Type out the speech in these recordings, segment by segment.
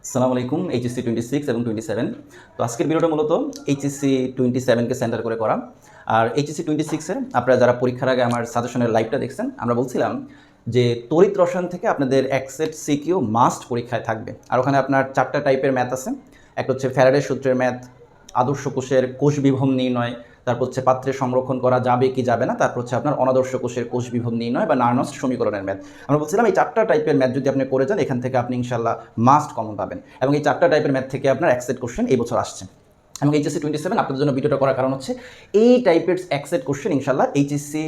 আসসালামু আলাইকুম। এইচএসসি 26 এবং 27। তো আজকের ভিডিওটা মূলত এইচএসসি 27কে সেন্টার করে করা। আর এইচএসসি 26-এর আপনারা যারা পরীক্ষার আগে আমার সাজেশনের লাইভটা দেখছেন, আমরা বলছিলাম যে তড়িৎ রসায়ন থেকে আপনাদের এক সেট সিকিউ মাস্ট পরীক্ষায় থাকবে। আর ওখানে আপনার 4টা টাইপের ম্যাথ আছে। একটা হচ্ছে ফ্যারাডের সূত্রের ম্যাথ, আদর্শ কোষের কোষ বিভব নির্ণয়, তারপর হচ্ছে পাত্রে সংরক্ষণ করা যাবে কি যাবে না, তারপর হচ্ছে আপনার অনাদর্শ কোষের কোষ বিভব নির্ণয় বা নার্নস্ট সমীকরণের ম্যাথ। আমরা বলছিলাম এই 4টা টাইপের ম্যাথ যদি আপনি করে যান, এখান থেকে আপনি ইনশাল্লাহ মাস্ট কমন পাবেন। এবং এই 4টা টাইপের ম্যাথ থেকে আপনার এক সেট কোশ্চেন এই বছর আসছে। এবং এইচএসসি 27 আপনাদের জন্য ভিডিওটা করার কারণ হচ্ছে এই টাইপের এক সেট কোশ্চেন ইনশাল্লাহ এইচএসসি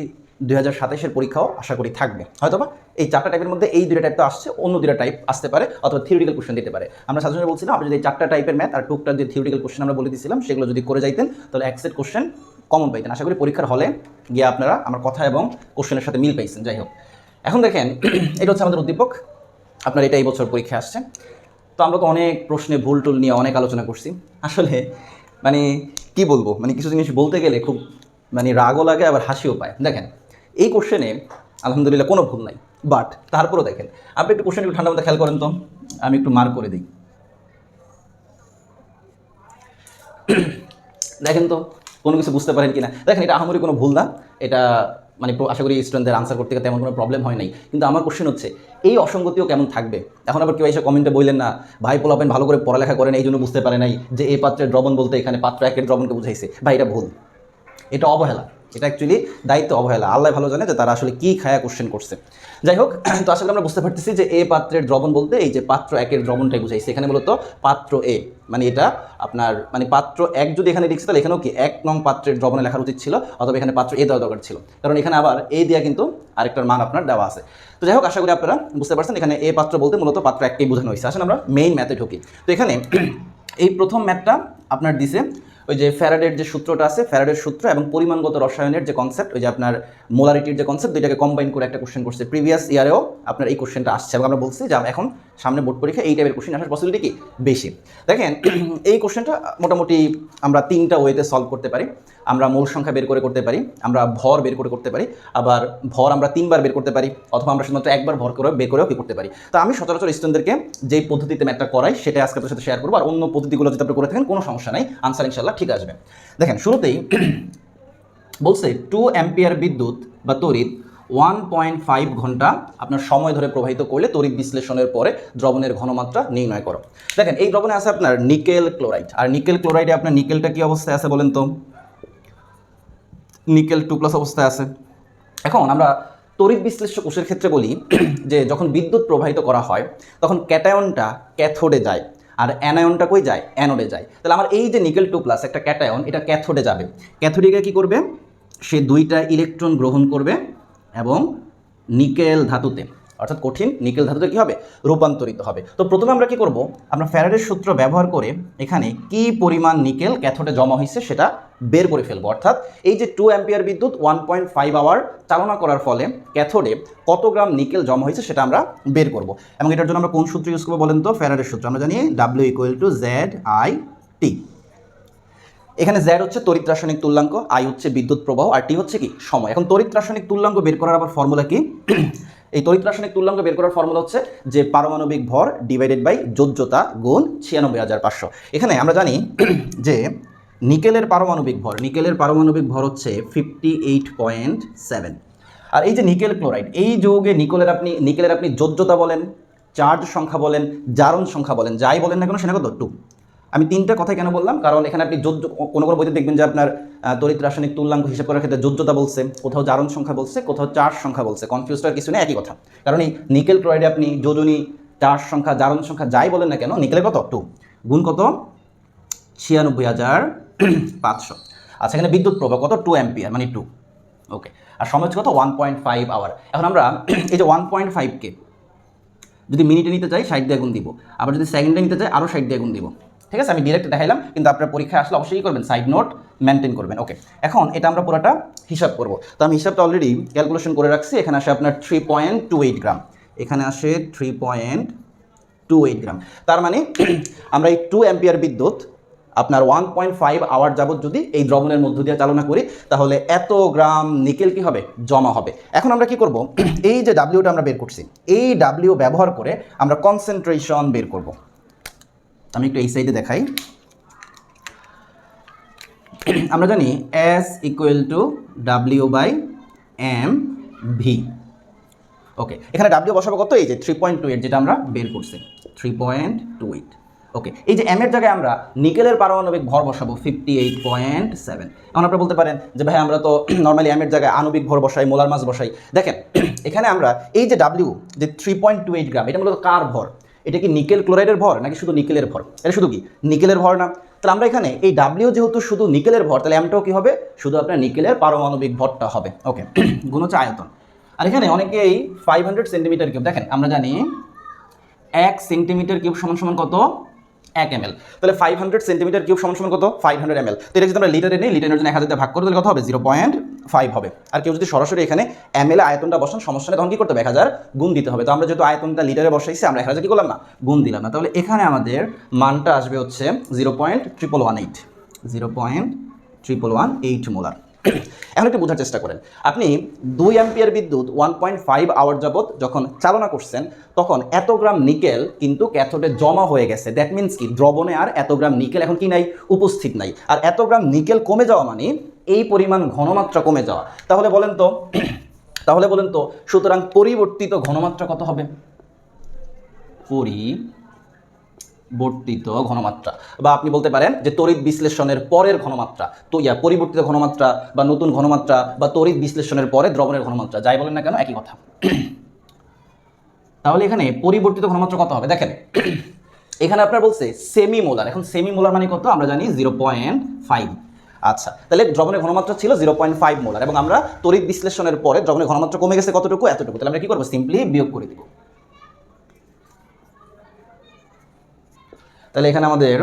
2027-এর পরীক্ষাও আশা করি থাকবে। হয়তোবা এই 4টা টাইপের মধ্যে এই 2টা টাইপ তো আসছে, অন্য 2টা টাইপ আসতে পারে, অথবা থিওরিটিক্যাল কোশ্চেন দিতে পারে। আমরা সাজেশনে বলছিলাম আপনি যদি এই 4টা টাইপের ম্যাথ আর টুকটাক যে থিওরিটিক্যাল কোশ্চেন আমরা বলে দিয়েছিলাম সেগুলো যদি করে যাইতেন, তাহলে এক সেট কোশ্চেন কমন পাইতেন। আশা করি পরীক্ষার হলে গিয়ে আপনারা আমার কথা এবং কোশ্চেনের সাথে মিল পাইছেন। যাই হোক, এখন দেখেন এটা হচ্ছে আমাদের উদ্দীপক। আপনার এটা এই বছর পরীক্ষা আসছে। তো আমরা তো অনেক প্রশ্নে ভুল টুল নিয়ে অনেক আলোচনা করছি। আসলে মানে কি বলবো, মানে কিছু জিনিস বলতে গেলে খুব রাগও লাগে, আবার হাসিও পায়। দেখেন এই কোশ্চেনে আলহামদুলিল্লাহ কোনো ভুল নাই, বাট তারপরেও দেখেন আপনি একটু কোশ্চেন একটু ঠান্ডা মতো খেয়াল করেন তো। আমি একটু মার্ক করে দিই। দেখেন তো কোনো কিছু বুঝতে পারেন কিনা। দেখেন এটা আহামরি কোনো ভুল না, এটা আশা করি স্টুডেন্টদের আনসার করতে গিয়ে তেমন কোনো প্রবলেম হয় নাই। কিন্তু আমার কোশ্চেন হচ্ছে এই অসঙ্গতিও কেমন থাকবে। এখন আবার কেউ এসে কমেন্টে বললেন না ভাই পোলাপেন ভালো করে পড়ালেখা করেন এই জন্য বুঝতে পারে নাই যে এই পাত্রের দ্রবণ বলতে এখানে পাত্র একের দ্রবণকে বুঝাইছে। ভাই এটা ভুল, এটা অবহেলা, এটা অ্যাকচুয়ালি দায়িত্ব অবহেলা। আল্লাহ ভালো জানে যে তারা আসলে কী খায়া কোশ্চেন করছে। যাই হোক, তো আসলে আমরা বুঝতে পারতেছি যে এ পাত্রের দ্রবণ বলতে এই যে পাত্র একের দ্রবণটাই বুঝাইছে। এখানে মূলত পাত্র এ, এটা আপনার পাত্র এক যদি এখানে লিখছে তাহলে এখানেও কি 1 নং পাত্রের দ্রবণে লেখার উচিত ছিল, অথবা এখানে পাত্র এ দেওয়া দরকার ছিল, কারণ এখানে আবার এ দিয়া কিন্তু আরেকটার মান আপনার দেওয়া আছে। তো যাই হোক, আশা করি আপনারা বুঝতে পারছেন এখানে এ পাত্র বলতে মূলত পাত্র এককেই বোঝানো হয়েছে। আসলে আমরা মেইন ম্যাথে ঢুকি। তো এখানে এই প্রথম ম্যাথটা আপনার দিছে ওই যে ফ্যারাডের যে সূত্রটা আছে, ফ্যারাডের সূত্র এবং পরিমাণগত রসায়নের যে কনসেপ্ট, ওই যে আপনার মোলারিটির যে কনসেপ্ট, দুইটাকে কম্বাইন করে একটা কোশ্চেন করছে। প্রিভিয়াস ইয়ারেও আপনার এই কোশ্চেনটা আসছে এবং আমরা বলছি যে এখন সামনে বোর্ড পরীক্ষা এই টাইপের কোশ্চেন আসার পসিবিলিটি কি বেশি। দেখেন এই কোশ্চেনটা মোটামুটি আমরা 3টা ওয়েতে সলভ করতে পারি। আমরা মূল সংখ্যা বের করে করতে পারি, আমরা ভর বের করে করতে পারি, আবার ভর আমরা 3বার বের করতে পারি, অথবা আমরা শুধুমাত্র একবার ভর করে বের করেও কি করতে পারি। তো আমি সচরাচর স্টুডেন্টদেরকে যেই পদ্ধতিতে ম্যাথটা করাই সেটা আজকে আপনার সাথে শেয়ার করবো। আর অন্য পদ্ধতিগুলো যদি আপনি করে থাকেন কোনো সমস্যা নাই, আনসার ইনশাল্লাহ ঠিক আসবে। দেখেন শুরুতেই বলছে 2 অ্যাম্পিয়ার বিদ্যুৎ বা তড়িৎ 1.5 ঘন্টা আপনার সময় ধরে প্রবাহিত করলে তড়িৎ বিশ্লেষণের পরে দ্রবণের ঘনমাত্রা নির্ণয় করো। দেখেন এই দ্রবণে আছে আপনার নিকেল ক্লোরাইড, আর নিকেল ক্লোরাইডে আপনার নিকেলটা কি অবস্থায় আছে বলেন তো? নিকেল 2+ অবস্থায় আছে। এখন আমরা তড়িৎ বিশ্লেষ্য কোষের ক্ষেত্রে বলি যে যখন বিদ্যুৎ প্রবাহিত করা হয় তখন ক্যাটায়নটা ক্যাথোডে যায়, আর অ্যানায়নটা কই যায়? অ্যানোডে যায়। তাহলে আমার এই যে নিকেল 2+ একটা ক্যাটায়ন, এটা ক্যাথোডে যাবে। ক্যাথোডিকে কি করবে? সে 2টা ইলেকট্রন গ্রহণ করবে এবং নিকেল ধাতুতে, অর্থাৎ কঠিন নিকেল ধাতুতে কী হবে? রূপান্তরিত হবে। তো প্রথমে আমরা কি করব? আমরা ফ্যারাডের সূত্র ব্যবহার করে এখানে কি পরিমাণ নিকেল ক্যাথোডে জমা হয়েছে সেটা বের করে ফেলবো। অর্থাৎ এই যে 2 অ্যাম্পিয়ার বিদ্যুৎ 1.5 আওয়ার চালনা করার ফলে ক্যাথোডে কত গ্রাম নিকেল জমা হয়েছে সেটা আমরা বের করব। এবং এটার জন্য আমরা কোন সূত্র ইউজ করবো বলেন তো? ফ্যারাডের সূত্র। আমরা জানি W=ZIT। এখানে Z হচ্ছে তড়িৎ রাসায়নিক তুল্যাঙ্ক, I হচ্ছে বিদ্যুৎ প্রবাহ, আর T হচ্ছে কি? সময়। এখন তড়িৎ রাসায়নিক তুল্যাঙ্ক বের করার আবার ফর্মুলা কি? এই তড়িৎ রাসায়নিক তুল্যাঙ্ক বের করার ফর্মুলা হচ্ছে যে পারমাণবিক ভর ডিভাইডেড বাই যোজ্যতা গুণ 96,500। এখানে আমরা জানি যে নিকেলের পারমাণবিক ভর হচ্ছে 58.7। আর এই যে নিকেল ক্লোরাইড, এই যৌগে নিকেলের আপনি যোজ্যতা বলেন, চার্জ সংখ্যা বলেন, জারণ সংখ্যা বলেন, যাই বলেন না কেন সেটা কত? 2। আমি 3টা কথাই কেন বললাম? কারণ এখানে আপনি কোনো বইতে দেখবেন যে আপনার তড়িৎ রাসায়নিক তুল্যাঙ্ক হিসাব করার ক্ষেত্রে যোজ্যতা বলছে, কোথাও জারণ সংখ্যা বলছে, কোথাও চার্জ সংখ্যা বলছে। কনফিউজটার কিছু নেই, একই কথা। কারণ এই নিকেল ক্লোরাইডে আপনি যোজনী, চার্জ সংখ্যা, জারণ সংখ্যা যাই বলেন না কেন, নিকেলের কত? 2 গুণ কত? 96,500। আচ্ছা, এখানে বিদ্যুৎ প্রবাহ কত? 2 অ্যাম্পিয়ার, 2। ওকে। আর সময় হচ্ছে কত? 1.5 আওয়ার। এখন আমরা এই যে 1.5কে যদি মিনিটে নিতে চাই 60 দিয়ে গুণ দিব, আবার যদি সেকেন্ডে নিতে চাই আরও 60 দিয়ে গুণ দিব। ঠিক আছে, আমি ডিরেক্ট দেখাইলাম, কিন্তু আপনার পরীক্ষায় আসলে অবশ্যই করবেন, সাইড নোট মেনটেন করবেন। ওকে, এখন এটা আমরা পুরোটা হিসাব করব। তো আমি হিসাবটা অলরেডি ক্যালকুলেশন করে রাখছি। এখানে আসে আপনার 3.28 গ্রাম, এখানে আসে 3.28 গ্রাম। তার মানে আমরা এই 2 অ্যাম্পিয়ার বিদ্যুৎ আপনার 1.5 আওয়ার যাবত যদি এই দ্রবণের মধ্য দিয়ে চালনা করি তাহলে এত গ্রাম নিকেল কি হবে? জমা হবে। এখন আমরা কি করব? এই যে ডাব্লিউটা আমরা বের করছি, এই ডাব্লিউ ব্যবহার করে আমরা কনসেন্ট্রেশন বের করব। আমি একটু এই সাইডে দেখাই। আমরা জানি S ইকুয়াল টু W/mv। ওকে, এখানে W বসাবো কত? এই যে 3.28, যেটা আমরা বের করছি 3.28। ওকে, এই যে m এর জায়গায় আমরা নিকেলের পারমাণবিক ভর বসাবো 58.7। এখন আপনারা বলতে পারেন যে ভাই আমরা তো নর্মালি m এর জায়গায় আণবিক ভর বসাই, মোলার মাস বসাই। দেখেন এখানে আমরা এই যে W যে 3.28 গ্রাম, এটা মূলত কার ভর? এটা কি নিকেল ক্লোরাইডের ভর নাকি শুধু নিকেলের ভর? এটা শুধু কি নিকেলের ভর না? তাহলে আমরা এখানে এই W যেহেতু শুধু নিকেলের ভর, তাহলে mটাও কি হবে? শুধু আপনার নিকেলের পারমাণবিক ভরটা হবে। ওকে, গুণ হচ্ছে আয়তন। আর এখানে অনেকেই 500 সেন্টিমিটার কিউব, দেখেন আমরা জানি 1 সেন্টিমিটার কিউব সমান সমান কত? 1 ml। তাহলে 500 সেন্টিমিটার কিউব সমান সমান কত? 500 ml। তো এটা যদি আমরা লিটারে নিই, লিটারের জন্য 1000 দিয়ে ভাগ করলে কত হবে? 0.5 হবে। আর কেউ যদি সরাসরি এখানে ml আয়তনটা বসান, সমস্যা নেই, তখন কি করতে হবে? 1000 গুণ দিতে হবে। তো আমরা যেহেতু আয়তনটা লিটারে বসাইছি, আমরা 1000 কি করলাম না? গুণ দিলাম না। তাহলে এখানে আমাদের মানটা আসবে হচ্ছে 0.1118, 0.1118 মোলার। এখন একটু বোঝার চেষ্টা করেন, আপনি 2 অ্যাম্পিয়ার বিদ্যুৎ 1.5 আওয়ার যাবত যখন চালনা করছেন, তখন এত গ্রাম নিকেল কিন্তু ক্যাথোডে জমা হয়ে গেছে। দ্যাট মিন্স কি? দ্রবণে আর এত গ্রাম নিকেল এখন কি নাই? উপস্থিত নাই। আর এত গ্রাম নিকেল কমে যাওয়া মানে এই পরিমাণ ঘনমাত্রা কমে যাওয়া। তাহলে বলেন তো সুতরাং পরিবর্তিত ঘনমাত্রা কত হবে? পরিবর্তিত ঘনমাত্রা, বা আপনি বলতে পারেন যে তড়িৎ বিশ্লেষণের পরের ঘনমাত্রা। তো পরিবর্তিত ঘনমাত্রা বা নতুন ঘনমাত্রা বা তড়িৎ বিশ্লেষণের পরে দ্রবণের ঘনমাত্রা, যাই বলেন না কেন একই কথা। তাহলে এখানে পরিবর্তিত ঘনমাত্রা কত হবে? দেখেন এখানে আপনার বলছে সেমি মোলার। এখন সেমি মোলার মানে কত? আমরা জানি 0.5। আচ্ছা, তাহলে দ্রবণের ঘনমাত্রা ছিল 0.5 মোলার, এবং আমরা তড়িৎ বিশ্লেষণের পরে দ্রবণের ঘনমাত্রা কমে গেছে কতটুকু? এতটুকু। তাহলে আমরা কি করবো? সিম্পলি বিয়োগ করে দিব। তাহলে এখানে আমাদের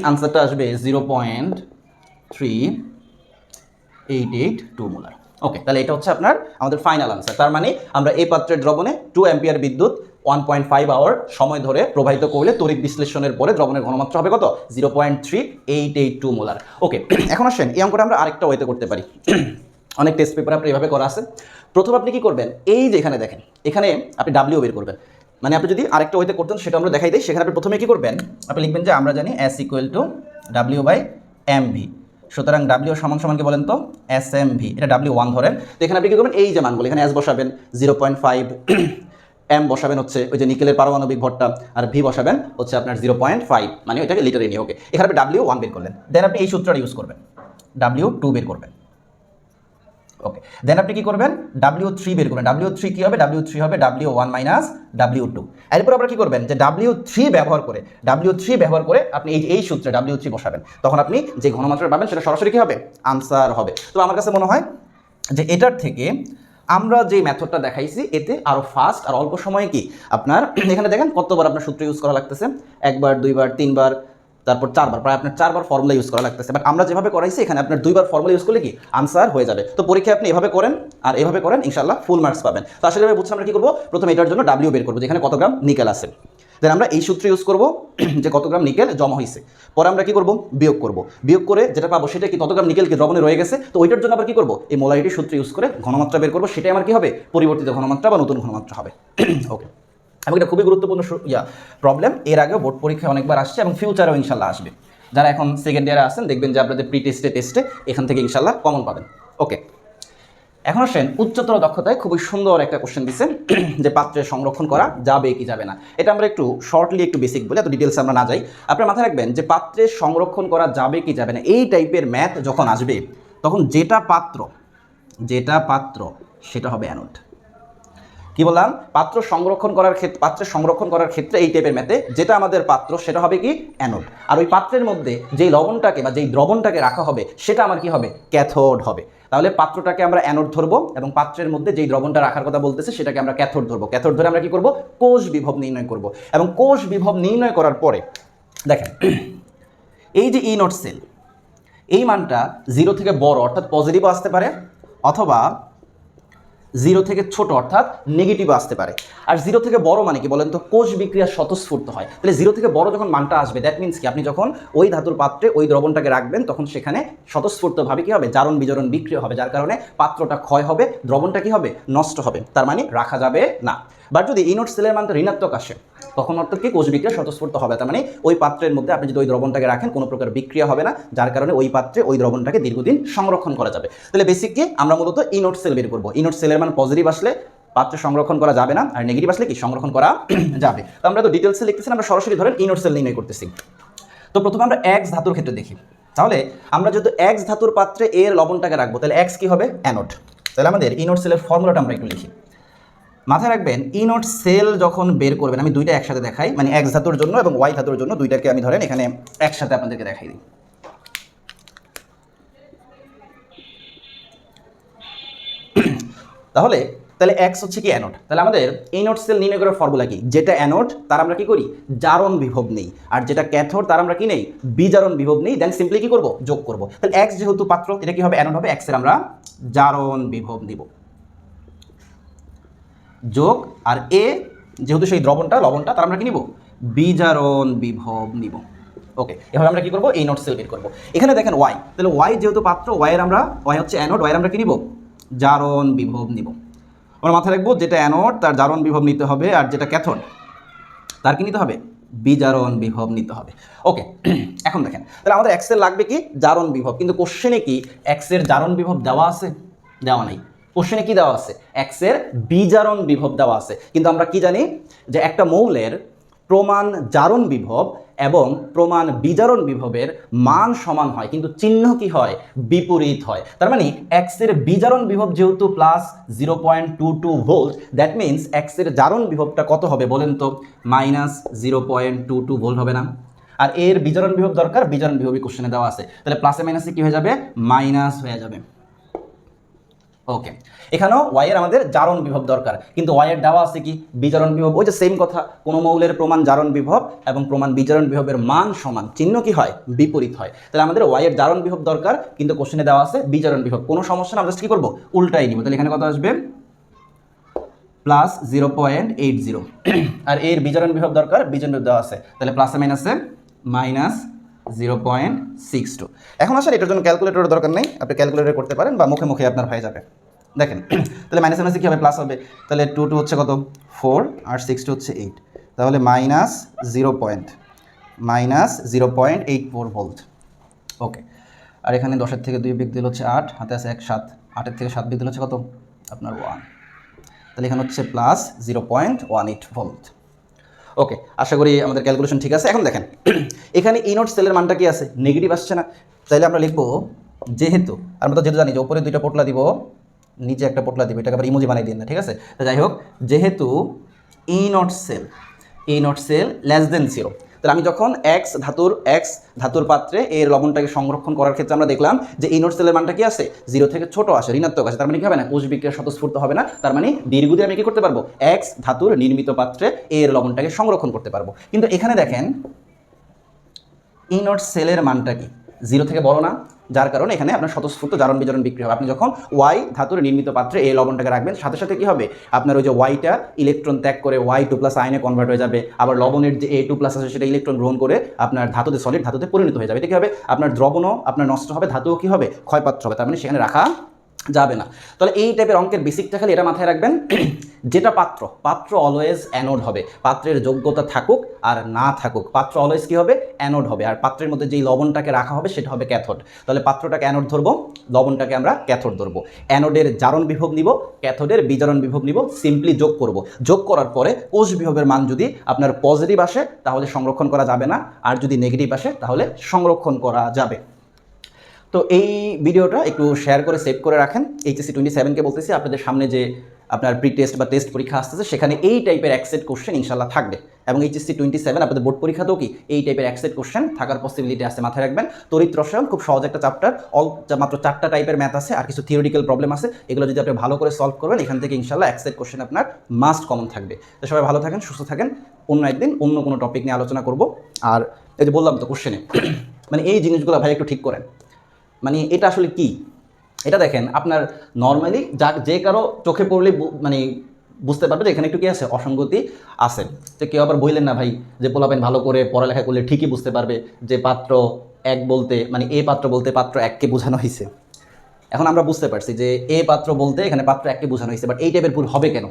আনসারটা আসবে 0.3882 মোলার। ওকে, তাহলে এটা হচ্ছে আপনার আমাদের ফাইনাল আনসার। তার মানে আমরা এই পাত্রের দ্রবণে 2 অ্যাম্পিয়ার বিদ্যুৎ 1.5 আওয়ার সময় ধরে প্রবাহিত করলে তড়িৎ বিশ্লেষণের পরে দ্রবণের ঘনমাত্রা হবে কত? 0.3882 মোলার। ওকে, এখন আসেন এই অঙ্কটা আমরা আরেকটা ওয়েতে করতে পারি। অনেক টেস্ট পেপার আপনি এভাবে করা আছে। প্রথম আপনি কি করবেন? এই যে এখানে দেখেন, এখানে আপনি ডাব্লিউ বের করবেন। মানে আপনি যদি আরেকটা ওয়েতে করতেন, সেটা আমরা দেখাই দিই। সেখানে আপনি প্রথমে কি করবেন? আপনি লিখবেন যে আমরা জানি S ইকুয়াল টু W/mv। সুতরাং W সমান সমান কি বলেন তো? SMV। এটা W1 ধরেন। তো এখানে আপনি কি করবেন? এই যে মানগুলো এখানে S বসাবেন 0.5, M বসাবেন হচ্ছে ওই যে নিকেলের পারমাণবিক ভরটা, আর V বসাবেন হচ্ছে আপনার 0.5, মানে ওইটাকে লিটারে নিয়ে। ওকে, এখানে আপনি W1 বের করলেন। দেন আপনি এই সূত্রটা ইউজ করবেন, W2 বের করবেন। ওকে, দেন আপনি কি করবেন? W3 বের করবেন। W3 কি হবে? W3 হবে W1 মাইনাস W2। এরপর আপনারা কি করবেন? যে W3 ব্যবহার করে আপনি এই সূত্রে W3 বসাবেন। তখন আপনি যে ঘনমাত্রা পাবেন সেটা সরাসরি কি হবে? আনসার হবে। তো আমার কাছে মনে হয় যে এটার থেকে আমরা যে মেথডটা দেখাইছি এতে আরও ফাস্ট আর অল্প সময়ে কি আপনার এখানে দেখেন কতবার আপনার সূত্র ইউজ করা লাগতেছে? 1 বার, 2 বার, 3 বার, তারপর 4 বার, প্রায় আপনার 4 বার ফর্মুলা ইউজ করা লাগতেছে। বাট আমরা যেভাবে করাইছি এখানে আপনার 2 বার ফর্মুলা ইউজ করলে কি আনসার হয়ে যাবে। তো পরীক্ষায় আপনি এভাবে করেন আর এভাবে করেন, ইনশাআল্লাহ ফুল মার্কস পাবেন। তো আসলে বুঝছি আমরা কি করবো? প্রথমে এটার জন্য W বের করবো, যেখানে কত গ্রাম নিকেল আছে। দেন আমরা এই সূত্র ইউজ করবো যে কত গ্রাম নিকেল জমা হয়েছে। পরে আমরা কি করবো? বিয়োগ করে যেটা পাবো সেটা কি? কত গ্রাম নিকেল কি দ্রবণে রয়ে গেছে। তো ওইটার জন্য আবার কি করবো? এই মোলারিটি সূত্র ইউজ করে ঘনমাত্রা বের করবো। সেটাই আমার কি হবে? পরিবর্তিত ঘনমাত্রা বা নতুন ঘনমাত্রা হবে। ওকে, এবং এটা খুবই গুরুত্বপূর্ণ প্রবলেম। এর আগেও বোর্ড পরীক্ষায় অনেকবার আসছে এবং ফিউচারেও ইনশাল্লাহ আসবে। যারা এখন সেকেন্ড ইয়ারে আসেন দেখবেন যে আপনাদের প্রি টেস্টে এখান থেকে ইনশাল্লাহ কমন পাবেন। ওকে, এখন আসেন উচ্চতর দক্ষতায় খুবই সুন্দর একটা কোশ্চেন দিচ্ছেন যে পাত্রে সংরক্ষণ করা যাবে কি যাবে না। এটা আমরা একটু শর্টলি একটু বেসিক বলি, এত ডিটেলসে আমরা না যাই। আপনার মাথায় রাখবেন যে পাত্রে সংরক্ষণ করা যাবে কি যাবে না, এই টাইপের ম্যাথ যখন আসবে তখন যেটা পাত্র সেটা হবে অ্যানোড। কি বললাম? পাত্রে সংরক্ষণ করার ক্ষেত্রে এই টাইপের ম্যাথে যেটা আমাদের পাত্র সেটা হবে কি? অ্যানোড। আর ওই পাত্রের মধ্যে যেই লবণটাকে বা যেই দ্রবণটাকে রাখা হবে সেটা আমার কি হবে? ক্যাথোড হবে। তাহলে পাত্রটাকে আমরা অ্যানোড ধরবো এবং পাত্রের মধ্যে যেই দ্রবণটা রাখার কথা বলতেছে সেটাকে আমরা ক্যাথোড ধরবো। ক্যাথোড ধরে আমরা কি করব? কোষ বিভব নির্ণয় করব। এবং কোষ বিভব নির্ণয় করার পরে দেখেন এই যে ই নট সেল, এই মানটা 0 থেকে বড় অর্থাৎ পজিটিভও আসতে পারে, অথবা 0 থেকে ছোট অর্থাৎ নেগেটিভ আসতে পারে। আর 0 থেকে বড় মানে কি বলেন তো? কোষ বিক্রিয়া স্বতঃস্ফূর্ত হয়। তাহলে 0 থেকে বড় যখন মানটা আসবে দ্যাট মিন্স কি? আপনি যখন ওই ধাতুর পাত্রে ওই দ্রবণটাকে রাখবেন তখন সেখানে স্বতঃস্ফূর্তভাবে কি হবে? জারণ বিজারণ বিক্রিয়া হবে, যার কারণে পাত্রটা ক্ষয় হবে, দ্রবণটা কি হবে? নষ্ট হবে। তার মানে রাখা যাবে না। বাট যদি ই নট সেলের মানটা ঋণাত্মক আসে তখন অর্থাৎ কি কোষ বিক্রিয়া স্বতঃস্ফূর্ত হবে, তার মানে ওই পাত্রের মধ্যে আপনি যদি ওই দ্রবণটাকে রাখেন কোনো প্রকার বিক্রিয়া হবে না, যার কারণে ওই পাত্রে ওই দ্রবণটাকে দীর্ঘদিন সংরক্ষণ করা যাবে। তাহলে বেসিকলি আমরা মূলত ই নট সেল বের করবো। ই নট সেলের মান পজিটিভ আসলে পাত্রে সংরক্ষণ করা যাবে না, আর নেগেটিভ আসলে কি সংরক্ষণ করা যাবে। তো আমরা তো ডিটেলসে লিখতেছি না, আমরা সরাসরি ধরেন ই নট সেল নির্ণয় করতেছি। তো প্রথমে আমরা এক্স ধাতুর ক্ষেত্রে দেখি। তাহলে আমরা যেহেতু এক্স ধাতুর পাত্রে এর লবণটাকে রাখবো, তাহলে এক্স কি হবে? অ্যানোড। তাহলে আমাদের ই নট সেলের ফর্মুলাটা আমরা একটু লিখি। মাথায় রাখবেন ই নট সেল যখন বের করবেন, আমি দুইটা একসাথে দেখাই, মানে এক্স ধাতুর জন্য এবং ওয়াই ধাতুর জন্য দুইটাকে আমি ধরেন এখানে একসাথে আপনাদেরকে দেখাই দিই। তাহলে এক্স হচ্ছে কি অ্যানোড। তাহলে আমাদের ই নট সেল নির্ণয় করার ফর্মুলা কি? যেটা অ্যানোড তার আমরা কি করি? জারণ বিভব নেই, আর যেটা ক্যাথোড তার আমরা কি নেই? বিজারণ বিভব নেই। দেন সিম্পলি কি করব? যোগ করব। তাহলে এক্স যেহেতু পাত্র, এটা কি হবে? অ্যানোড হবে। এক্স এর আমরা জারণ বিভব দিব যোগ, আর এ যেহেতু সেই লবণটা তার আমরা কি নিব? বিজারণ বিভব নিব। ওকে, এভাবে আমরা কি করব? এই নট সেল বের করব। এখানে দেখেন ওয়াই, তাহলে ওয়াই যেহেতু পাত্র, ওয়াই হচ্ছে অ্যানোড, ওয়াই আমরা কি নিব? জারণ বিভব নিব। আমরা মাথায় রাখবো যেটা অ্যানোড তার জারণ বিভব নিতে হবে, আর যেটা ক্যাথোড তার কি নিতে হবে? বিজারণ বিভব নিতে হবে। ওকে, এখন দেখেন তাহলে আমাদের এক্সের লাগবে কি? জারণ বিভব। কিন্তু কোশ্চেনে কি এক্সের জারণ বিভব দেওয়া আছে? দেওয়া নাই। কোশ্চেনে কি দেওয়া আছে? এক্সের বিজারণ বিভব দেওয়া আছে। কিন্তু আমরা কি জানি যে একটা মৌলের প্রমাণ জারণ বিভব এবং প্রমাণ বিজারণ বিভবের মান সমান হয়, কিন্তু চিহ্ন কি হয়? বিপরীত হয়। তার মানে এক্সের বিজারণ বিভব যেহেতু +0.22 ভোল্ট, দ্যাট মিনস এক্সের জারণ বিভবটা কত হবে বলেন তো? -0.22 ভোল্ট হবে না? আর এর বিজারণ বিভব দরকার, বিজারণ বিভবই কোশ্চেনে দেওয়া আছে। তাহলে প্লাসে মাইনাসে কি হয়ে যাবে? মাইনাস হয়ে যাবে। ওকে, এখানেও ওয়াই এর আমাদের জারণ বিভব দরকার, কিন্তু ওয়াই এর দেওয়া আছে কি? বিজারণ বিভব। ওই যে সেম কথা, কোনো মৌলের প্রমাণ জারণ বিভব এবং প্রমাণ বিজারণ বিভবের মান সমান, চিহ্ন কি হয়? বিপরীত হয়। তাহলে আমাদের ওয়াই এর জারণ বিভব দরকার, কিন্তু কোশ্চেনে দেওয়া আছে বিজারণ বিভব। কোনো সমস্যা না, আমরা কি করবো? উল্টাই নিব। তাহলে এখানে কত আসবে? +0.80। আর এর বিজারণ বিভব দরকার, বিজারণ বিভব দেওয়া আছে, তাহলে প্লাসে মাইনাসে -0.62। এখন আসলে এটার জন্য ক্যালকুলেটরের দরকার নেই, আপনি ক্যালকুলেটর করতে পারেন বা মুখে মুখে আপনার হয়ে যাবে। দেখেন তাহলে মাইনাস মাইনাসে কী হবে? প্লাস হবে। তাহলে 2 হচ্ছে কত? 4, আর 6 হচ্ছে 8। তাহলে -0.84 ভোল্ট। ওকে, আর এখানে 10-এর থেকে 2 বিয়োগ দিলে হচ্ছে 8, হাতে আছে 1 7, 8-এর থেকে 7 বিয়োগ দিলে হচ্ছে কত? আপনার 1। তাহলে এখানে হচ্ছে +0.18 ভোল্ট। ওকে, আশা করি আমাদের ক্যালকুলেশন ঠিক আছে। এখন দেখেন এখানে ই নট সেলের মানটা কি আছে? নেগেটিভ আসছে না? তাইলে আমরা লিখবো যেহেতু, আমরা তো যেহেতু জানি যে উপরে 2টা পোটলা দিব, নিচে একটা পোটলা দিব, এটাকে আবার ইমোজি বানাই দিন না, ঠিক আছে? তো যাই হোক, যেহেতু ই নট সেল <0, তাহলে আমি যখন এক্স ধাতুর পাত্রে এর লবণটাকে সংরক্ষণ করার ক্ষেত্রে আমরা দেখলাম যে ই নট সেলের মানটা কি আছে? 0 থেকে ছোট আসে, ঋণাত্মক আসে। তার মানে কি হবে না? কোষ বিক্রিয়া স্বতঃস্ফূর্ত হবে না। তার মানে দীর্ঘদিন আমি কি করতে পারবো? এক্স ধাতুর নির্মিত পাত্রে এর লবণটাকে সংরক্ষণ করতে পারবো। কিন্তু এখানে দেখেন ই নট সেলের মানটা কি? 0 থেকে বড় না, যার কারণে এখানে আপনার স্বতঃস্ফূর্ত জারণ বিজারণ বিক্রিয়া হবে। আপনি যখন ওয়াই ধাতুর নির্মিত পাত্রে এই লবণটাকে রাখবেন, সাথে সাথে কি হবে? আপনার ওই যে ওয়াইটা ইলেকট্রন ত্যাগ করে Y2+ আয়নে কনভার্ট হয়ে যাবে, আবার লবণের যে A2+ আছে সেটা ইলেকট্রন গ্রহণ করে আপনার ধাতুতে, সলিড ধাতুতে পরিণত হয়ে যাবে। এটা কি হবে? আপনার দ্রবণও আপনার নষ্ট হবে, ধাতুও কি হবে? ক্ষয়পাত্র হবে। তার মানে সেখানে রাখা যাবে না। তাহলে এই টাইপের অঙ্কের বেসিকটা খালি এটা মাথায় রাখবেন। যেটা পাত্র অলওয়েজ অ্যানোড হবে। পাত্রের যোগ্যতা থাকুক আর না থাকুক, পাত্র অলওয়েজ কী হবে? অ্যানোড হবে। আর পাত্রের মধ্যে যেই লবণটাকে রাখা হবে সেটা হবে ক্যাথোড। তাহলে পাত্রটাকে অ্যানোড ধরবো, লবণটাকে আমরা ক্যাথোড ধরবো। অ্যানোডের জারণ বিভব নিব, ক্যাথোডের বিজারণ বিভব নিব, সিম্পলি যোগ করব। যোগ করার পরে কোষ বিভবের মান যদি আপনার পজিটিভ আসে তাহলে সংরক্ষণ করা যাবে না, আর যদি নেগেটিভ আসে তাহলে সংরক্ষণ করা যাবে। তো এই ভিডিওটা একটু শেয়ার করে সেভ করে রাখেন। HSC 27কে বলতেছি, আপনাদের সামনে যে আপনার প্রি টেস্ট বা টেস্ট পরীক্ষা আসতেছে সেখানে এই টাইপের একসেট কোশ্চেন ইনশাল্লাহ থাকবে, এবং HSC 27 আপনাদের বোর্ড পরীক্ষাতেও কি এই টাইপের একসেট কোশ্চেন থাকার পসিবিলিটি আছে, মাথায় রাখবেন। তড়িৎ রসায়ন খুব সহজ একটা চ্যাপ্টার, মাত্র 4টা টাইপের ম্যাথ আছে আর কিছু থিওরিটিক্যাল প্রবলেম আছে। এগুলো যদি আপনি ভালো করে সলভ করবেন, এখান থেকে ইনশাল্লাহ একসেট কোশ্চেন আপনার মাস্ট কমন থাকবে। তো সবাই ভালো থাকেন, সুস্থ থাকেন। অন্য একদিন অন্য কোনো টপিক নিয়ে আলোচনা করব। আর এই যে বললাম তো কোশ্চেনে মানে এই জিনিসগুলো ভাই একটু ঠিক করেন। মানে এটা আসলে কি? এটা দেখেন আপনার নর্মালি যে কারো চোখে পড়লে মানে বুঝতে পারবে যে এখানে একটু কি আছে? অসঙ্গতি আছে। তো কেউ আবার বললেন না ভাই যে পোলাপেন ভালো করে পড়ালেখা করলে ঠিকই বুঝতে পারবে যে পাত্র এক বলতে মানে এ পাত্র বলতে পাত্র এককে বোঝানো হয়েছে। এখন আমরা বুঝতে পারছি যে এ পাত্র বলতে এখানে পাত্র এককে বোঝানো হয়েছে, বাট এই টাইপের ভুল হবে কেন?